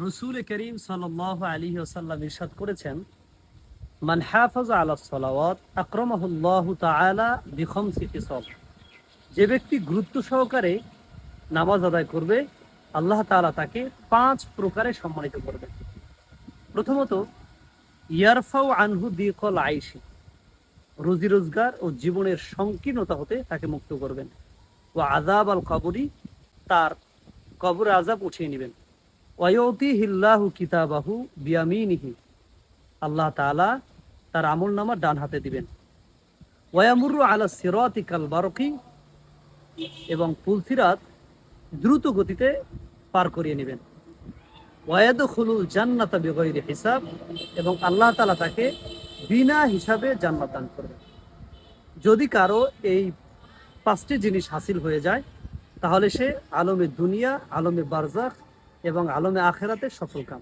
রসুল করিম সাল্লাল্লাহু আলাইহি ওয়াসাল্লাম ইরশাদ করেছেন, মান হাফাযা আলা সালাওয়াত আকরামাহুল্লাহু তাআলা বিখামসি খিসাল। যে ব্যক্তি গুরুত্ব সহকারে নামাজ আদায় করবে, আল্লাহ তাআলা তাকে 5 প্রকারে সম্মানিত করবেন। প্রথমত, ইয়ারফাউ আনহু দিকল আইশি, রুজি রোজগার ও জীবনের সংকীর্ণতা হতে তাকে মুক্ত করবেন। ও আযাব আল কবরি, তার কবরে আযাব উঠিয়ে নেবেন। ওয়ায়ুতিহিল্লাহু কিতাবাহু বিয়ামিনিহি, আল্লাহ তাআলা তার আমলনামা ডান হাতে দিবেন। ওয়ায়ামুরু আলা সিরাতি কাল বারকি, এবং পুলসিরাত দ্রুত গতিতে পার করিয়ে নেবেন। ওয়ায়াদখুলুল জান্নাতা বিগাইরি হিসাব, এবং আল্লাহ তাআলা তাকে বিনা হিসাবে জান্নাত দান করবেন। যদি কারো এই 5টি জিনিস হাসিল হয়ে যায়, তাহলে সে আলমে দুনিয়া, আলমে বারজাখ এবং আলমে আখেরাতে সফলকাম।